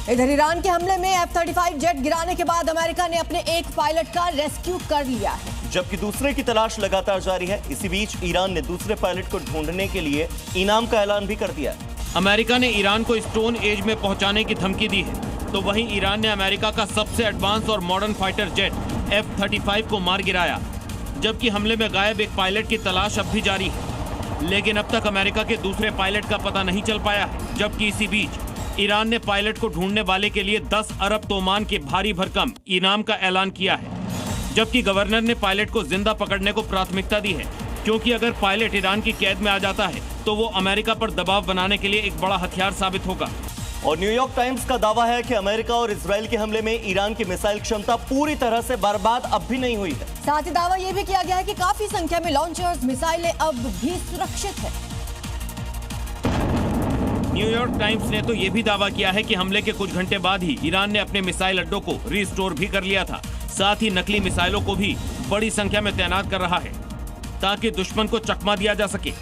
इधर ईरान के हमले में F-35 जेट गिराने के बाद अमेरिका ने अपने एक पायलट का रेस्क्यू कर लिया है, जबकि दूसरे की तलाश लगातार जारी है। इसी बीच ईरान ने दूसरे पायलट को ढूंढने के लिए इनाम का ऐलान भी कर दिया है। अमेरिका ने ईरान को स्टोन एज में पहुंचाने की धमकी दी है, तो वहीं ईरान ने अमेरिका का सबसे एडवांस और मॉडर्न फाइटर जेट F-35 को मार गिराया, जबकि हमले में गायब एक पायलट की तलाश अब भी जारी है। लेकिन अब तक अमेरिका के दूसरे पायलट का पता नहीं चल पाया है, जबकि इसी बीच ईरान ने पायलट को ढूंढने वाले के लिए 10 अरब तोमान के भारी भरकम इनाम का ऐलान किया है, जबकि गवर्नर ने पायलट को जिंदा पकड़ने को प्राथमिकता दी है, क्योंकि अगर पायलट ईरान की कैद में आ जाता है तो वो अमेरिका पर दबाव बनाने के लिए एक बड़ा हथियार साबित होगा। और न्यूयॉर्क टाइम्स का दावा है कि अमेरिका और इजराइल के हमले में ईरान की मिसाइल क्षमता पूरी तरह से बर्बाद अब भी नहीं हुई है। साथ ही दावा यह भी किया गया है कि काफी संख्या में लॉन्चर्स मिसाइलें अब भी सुरक्षित है। न्यूयॉर्क टाइम्स ने तो ये भी दावा किया है कि हमले के कुछ घंटे बाद ही ईरान ने अपने मिसाइल अड्डों को रिस्टोर भी कर लिया था। साथ ही नकली मिसाइलों को भी बड़ी संख्या में तैनात कर रहा है, ताकि दुश्मन को चकमा दिया जा सके।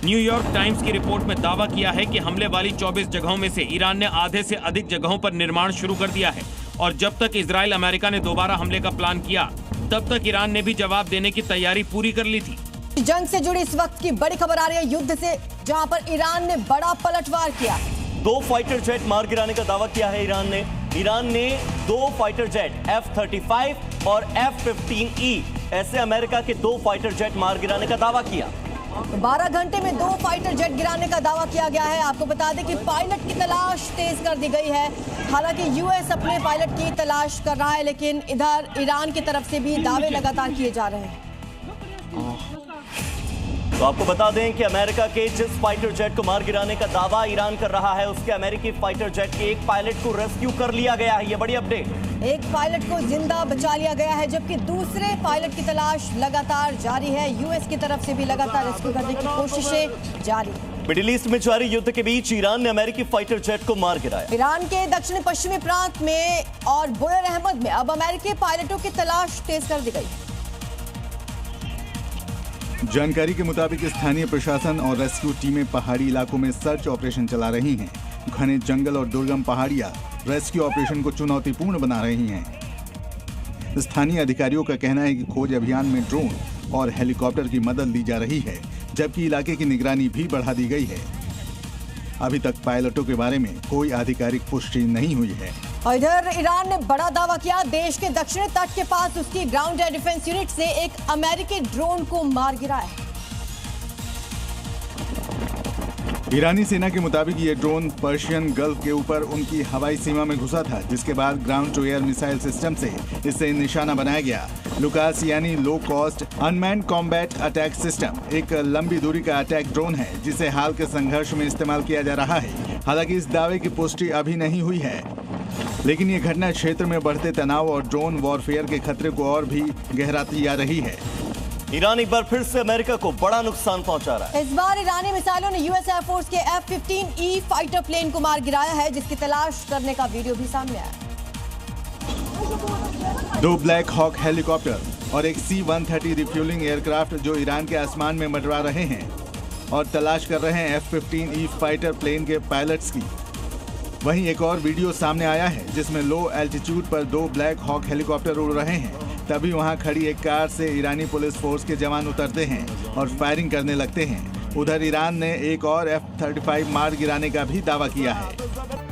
न्यूयॉर्क टाइम्स की रिपोर्ट में दावा किया है कि हमले वाली 24 जगहों में से ईरान ने आधे से अधिक जगहों पर निर्माण शुरू कर दिया है, और जब तक इजराइल अमेरिका ने दोबारा हमले का प्लान किया, तब तक ईरान ने भी जवाब देने की तैयारी पूरी कर ली थी। जंग से जुड़ी इस वक्त की बड़ी खबर आ रही है युद्ध से, जहां पर ईरान ने बड़ा पलटवार किया। 2 फाइटर जेट मार गिराने का दावा किया है ईरान ने। ईरान ने 2 फाइटर जेट F-35 और F-15E ऐसे अमेरिका के 2 फाइटर जेट मार गिराने का दावा किया। 12 घंटे में 2 फाइटर जेट गिराने का दावा किया गया है। आपको बता दें कि पायलट की तलाश तेज कर दी गई है। हालांकि यूएस अपने पायलट की तलाश कर रहा है, लेकिन इधर ईरान की तरफ से भी दावे लगातार किए जा रहे हैं। तो आपको बता दें कि अमेरिका के जिस फाइटर जेट को मार गिराने का दावा ईरान कर रहा है, उसके अमेरिकी फाइटर जेट के एक पायलट को रेस्क्यू कर लिया गया है। ये बड़ी अपडेट। एक पायलट को जिंदा बचा लिया गया है, जबकि दूसरे पायलट की तलाश लगातार जारी है। यूएस की तरफ से भी लगातार रेस्क्यू करने की कोशिशें जारी। मिडिल ईस्ट में जारी युद्ध के बीच ईरान ने अमेरिकी फाइटर जेट को मार गिराया। ईरान के दक्षिण पश्चिमी प्रांत में और बुयर अहमद में अब अमेरिकी पायलटों की तलाश तेज कर दी गई है। जानकारी के मुताबिक स्थानीय प्रशासन और रेस्क्यू टीमें पहाड़ी इलाकों में सर्च ऑपरेशन चला रही हैं। घने जंगल और दुर्गम पहाड़ियां रेस्क्यू ऑपरेशन को चुनौतीपूर्ण बना रही हैं। स्थानीय अधिकारियों का कहना है कि खोज अभियान में ड्रोन और हेलीकॉप्टर की मदद ली जा रही है, जबकि इलाके की निगरानी भी बढ़ा दी गई है। अभी तक पायलटों के बारे में कोई आधिकारिक पुष्टि नहीं हुई है। और इधर ईरान ने बड़ा दावा किया, देश के दक्षिणी तट के पास उसकी ग्राउंड एयर डिफेंस यूनिट से एक अमेरिकी ड्रोन को मार गिराया। ईरानी सेना के मुताबिक ये ड्रोन पर्शियन गल्फ के ऊपर उनकी हवाई सीमा में घुसा था, जिसके बाद ground to air missile system से इसे निशाना बनाया गया। लुकास यानी low cost unmanned combat attack system एक लंबी दूरी का अटैक ड्रोन है, जिसे हाल के संघर्ष में इस्तेमाल किया जा रहा है। हालांकि इस दावे की पुष्टि अभी नहीं हुई है, लेकिन ये घटना क्षेत्र में बढ़ते तनाव और ड्रोन वॉरफेयर के खतरे को और भी गहराती जा रही है। ईरान एक बार फिर से अमेरिका को बड़ा नुकसान पहुंचा रहा है। इस बार ईरानी मिसाइलों ने यूएस एयरफोर्स के F-15E फाइटर प्लेन को मार गिराया है, जिसकी तलाश करने का वीडियो भी सामने आया। 2 ब्लैक हॉक हेलीकॉप्टर और एक C-130 रिफ्यूलिंग एयरक्राफ्ट जो ईरान के आसमान में मंडरा रहे हैं और तलाश कर रहे हैं F-15E फाइटर प्लेन के पायलट्स की। वहीं एक और वीडियो सामने आया है, जिसमें लो एल्टीट्यूड पर 2 ब्लैक हॉक हेलीकॉप्टर उड़ रहे हैं। तभी वहां खड़ी एक कार से ईरानी पुलिस फोर्स के जवान उतरते हैं और फायरिंग करने लगते हैं। उधर ईरान ने एक और F-35 मार गिराने का भी दावा किया है।